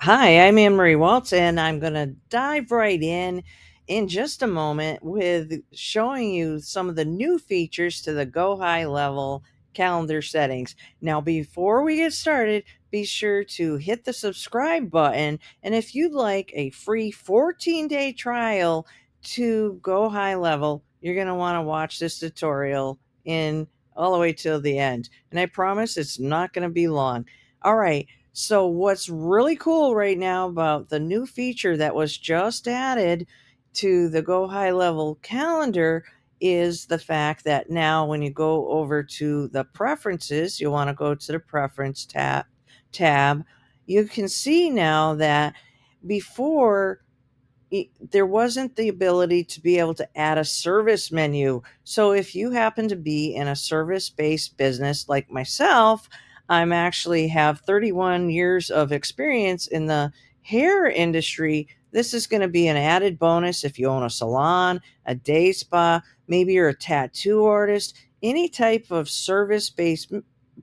Hi, I'm Anne Marie Waltz, and I'm going to dive right in just a moment with showing you some of the new features to the Go High Level calendar settings. Now, before we get started, be sure to hit the subscribe button. And if you'd like a free 14-day trial to Go High Level, you're going to want to watch this tutorial in all the way till the end. And I promise it's not going to be long. All right. So, what's really cool right now about the new feature that was just added to the Go High Level calendar is the fact that now, when you go over to the preferences, you want to go to the preference tab. You can see now that before there wasn't the ability to be able to add a service menu. So if you happen to be in a service-based business like myself, I'm actually have 31 years of experience in the hair industry. This is going to be an added bonus if you own a salon, a day spa, maybe you're a tattoo artist, any type of service-based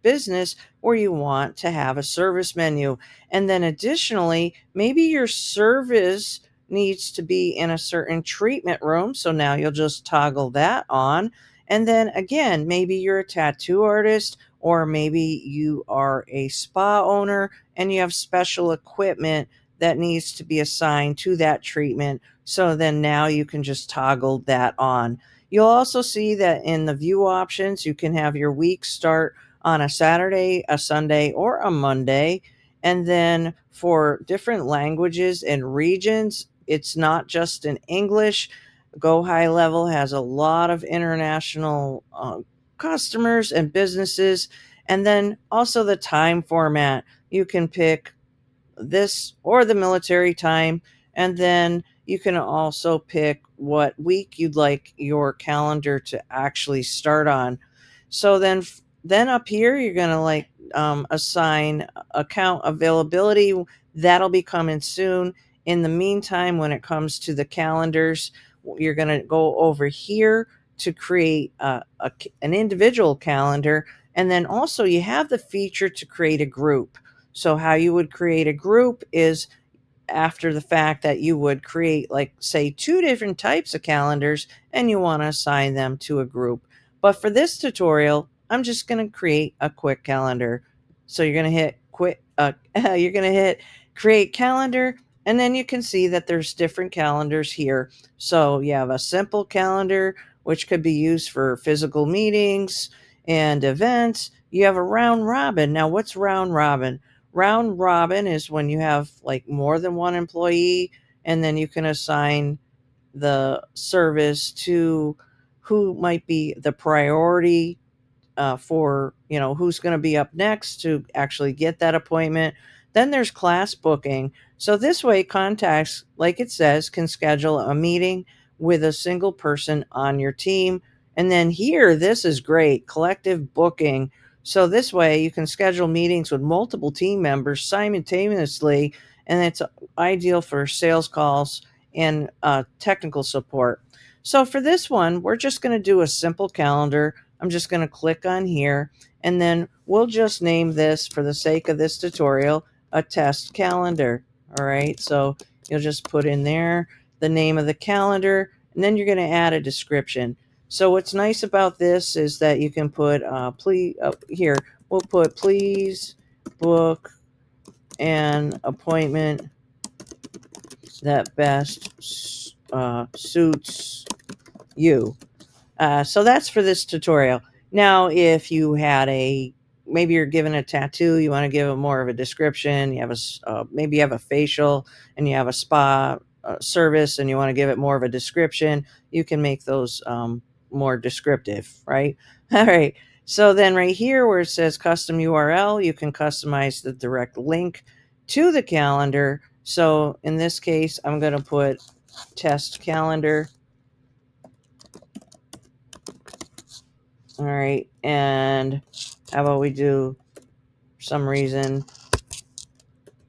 business where you want to have a service menu. And then additionally, maybe your service needs to be in a certain treatment room. So now you'll just toggle that on. And then again, maybe you're a tattoo artist, or maybe you are a spa owner and you have special equipment that needs to be assigned to that treatment. So then now you can just toggle that on. You'll also see that in the view options, you can have your week start on a Saturday, a Sunday, or a Monday. And then for different languages and regions, it's not just in English. Go High Level has a lot of international customers and businesses. And then also the time format. You can pick this or the military time. And then you can also pick what week you'd like your calendar to actually start on. So then up here, you're going to assign account availability. That'll be coming soon. In the meantime, when it comes to the calendars, you're going to go over here to create an individual calendar. And then also you have the feature to create a group. So how you would create a group is after the fact that you would create, like, say, two different types of calendars and you want to assign them to a group. But for this tutorial, I'm just going to create a quick calendar. So you're going to hit you're going to hit create calendar, and then you can see that there's different calendars here. So you have a simple calendar, which could be used for physical meetings and events. You have a round robin. Now, what's round robin? Round robin is when you have like more than one employee, and then you can assign the service to who might be the priority for, who's going to be up next to actually get that appointment. Then there's class booking. So this way, contacts, like it says, can schedule a meeting with a single person on your team. And then here, this is great, collective booking. So this way, you can schedule meetings with multiple team members simultaneously, and it's ideal for sales calls and technical support. So for this one, we're just going to do a simple calendar. I'm just going to click on here, and then we'll just name this, for the sake of this tutorial, a test calendar. All right, so you'll just put in there the name of the calendar, and then you're going to add a description. So what's nice about this is that you can put please here, we'll put please book an appointment that best suits you. So that's for this tutorial. Now, if you had maybe you're given a tattoo, you want to give it more of a description. You have maybe you have a facial and you have a spa service, and you want to give it more of a description. You can make those more descriptive, right? All right. So then right here where it says custom URL, you can customize the direct link to the calendar. So in this case, I'm going to put test calendar. All right. And how about we do, for some reason,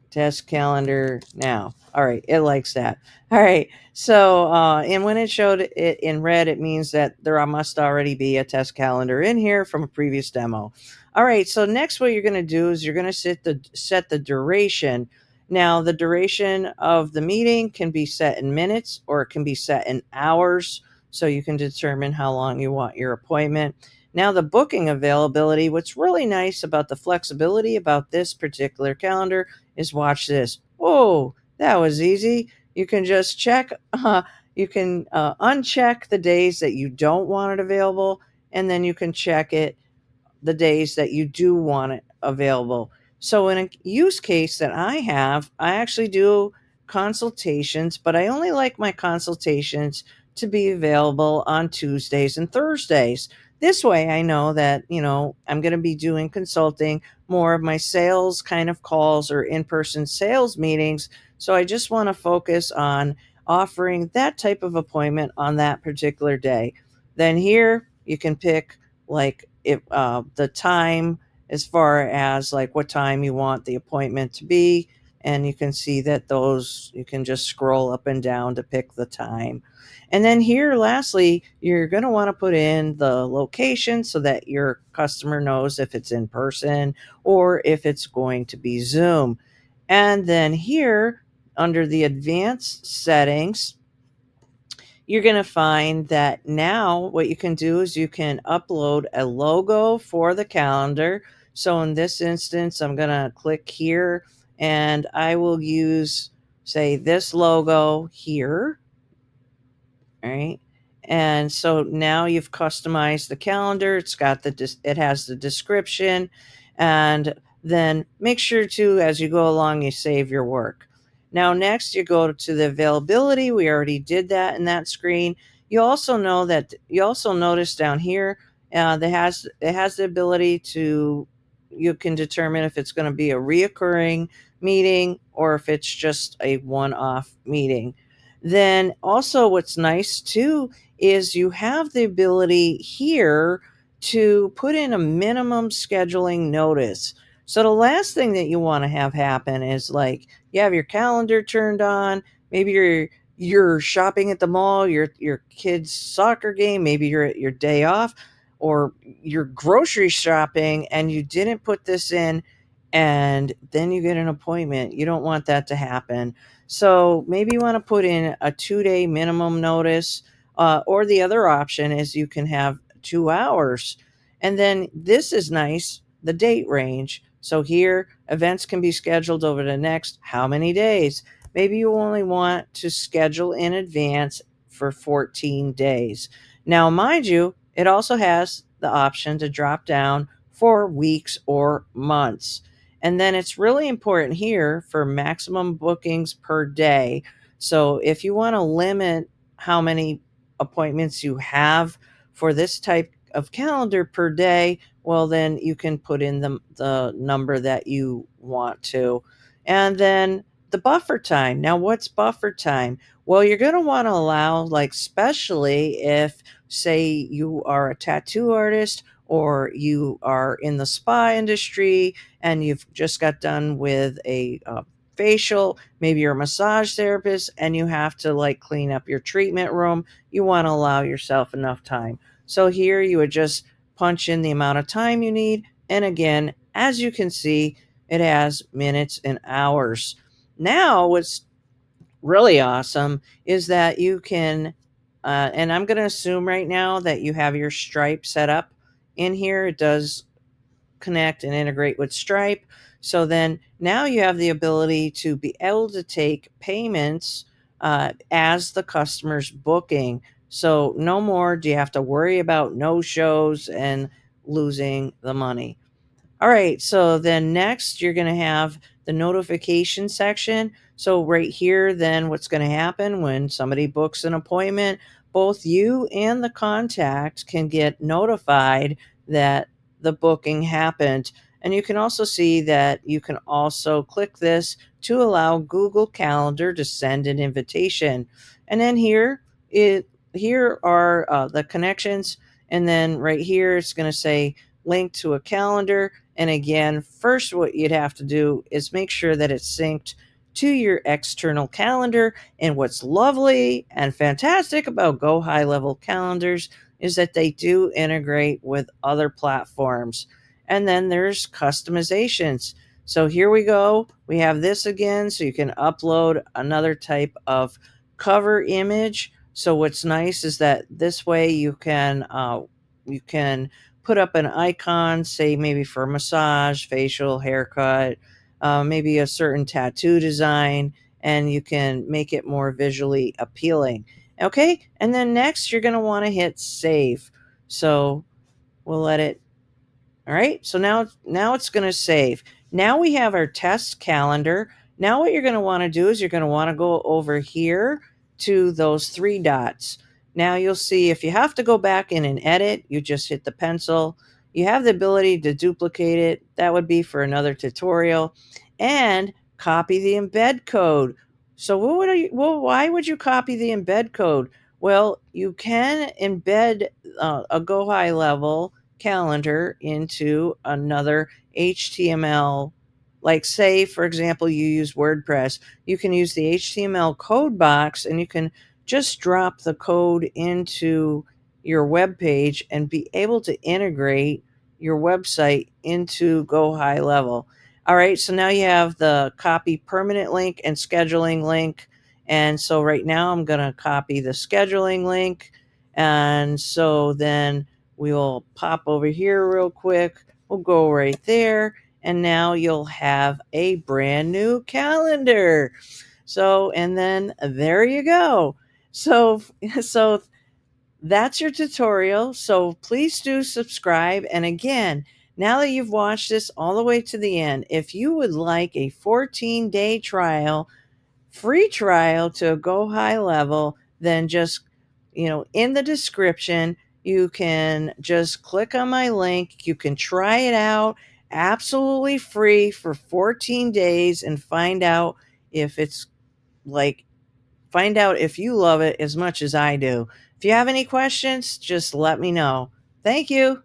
test calendar now? All right. It likes that. All right. So, and when it showed it in red, it means that there must already be a test calendar in here from a previous demo. All right. So next, what you're going to do is you're going to set the duration. Now, the duration of the meeting can be set in minutes or it can be set in hours, so you can determine how long you want your appointment. Now, the booking availability, what's really nice about the flexibility about this particular calendar is watch this. Oh, that was easy. You can just check, you can uncheck the days that you don't want it available, and then you can check it the days that you do want it available. So, in a use case that I have, I actually do consultations, but I only like my consultations to be available on Tuesdays and Thursdays. This way, I know that, I'm going to be doing consulting, more of my sales kind of calls or in person sales meetings. So, I just want to focus on offering that type of appointment on that particular day. Then, here you can pick like if the time as far as like what time you want the appointment to be, and you can see that those you can just scroll up and down to pick the time. And then here lastly, you're going to want to put in the location so that your customer knows if it's in person or if it's going to be Zoom. And then here under the advanced settings, you're going to find that now what you can do is you can upload a logo for the calendar. So in this instance, I'm going to click here and I will use, say, this logo here. All right. And so now you've customized the calendar. It's got it has the description, and then make sure to, as you go along, you save your work. Now, next you go to the availability. We already did that in that screen. You also notice down here, it has the ability to, you can determine if it's going to be a reoccurring meeting or if it's just a one-off meeting. Then also what's nice too is you have the ability here to put in a minimum scheduling notice. So the last thing that you want to have happen is like you have your calendar turned on, maybe you're shopping at the mall, your kid's soccer game, maybe you're at your day off, or you're grocery shopping and you didn't put this in, and then you get an appointment. You don't want that to happen. So maybe you want to put in a 2-day minimum notice, or the other option is you can have 2 hours. And then this is nice, the date range. So here, events can be scheduled over the next how many days? Maybe you only want to schedule in advance for 14 days. Now, mind you, it also has the option to drop down for weeks or months. And then it's really important here for maximum bookings per day. So if you want to limit how many appointments you have for this type of calendar per day, well, then you can put in the number that you want to. And then the buffer time. Now, what's buffer time? Well, you're going to want to allow, like, especially if, say, you are a tattoo artist or you are in the spa industry and you've just got done with a facial, maybe you're a massage therapist and you have to like clean up your treatment room, you want to allow yourself enough time. So here you would just punch in the amount of time you need. And again, as you can see, it has minutes and hours. Now, what's really awesome is that you can, and I'm going to assume right now that you have your Stripe set up in here. It does connect and integrate with Stripe. So then now you have the ability to be able to take payments as the customer's booking. So no more do you have to worry about no shows and losing the money. All right, so then next you're going to have the notification section. So right here, then what's going to happen when somebody books an appointment, both you and the contact can get notified that the booking happened. And you can also see that you can also click this to allow Google Calendar to send an invitation. And then here are the connections. And then right here, it's going to say link to a calendar. And again, first, what you'd have to do is make sure that it's synced to your external calendar. And what's lovely and fantastic about Go High Level Calendars is that they do integrate with other platforms. And then there's customizations. So here we go. We have this again, so you can upload another type of cover image. So what's nice is that this way you can put up an icon, say maybe for massage, facial, haircut, maybe a certain tattoo design, and you can make it more visually appealing. Okay, and then next you're going to want to hit save. So we'll let it. All right, so now it's going to save. Now we have our test calendar. Now what you're going to want to do is you're going to want to go over here to those three dots. Now you'll see if you have to go back in and edit, you just hit the pencil. You have the ability to duplicate it. That would be for another tutorial. And copy the embed code. So why would you copy the embed code? Well, you can embed a Go High Level calendar into another HTML. Like, say, for example, you use WordPress, you can use the HTML code box and you can just drop the code into your web page and be able to integrate your website into Go High Level. All right, so now you have the copy permanent link and scheduling link. And so right now I'm going to copy the scheduling link. And so then we'll pop over here real quick. We'll go right there. And now you'll have a brand new calendar. So, and then there you go. So, so that's your tutorial. So please do subscribe. And again, now that you've watched this all the way to the end, if you would like a 14-day trial, free trial to Go High Level, then just, in the description, you can just click on my link. You can try it out absolutely free for 14 days and find out if it's like, find out if you love it as much as I do. If you have any questions, just let me know. Thank you.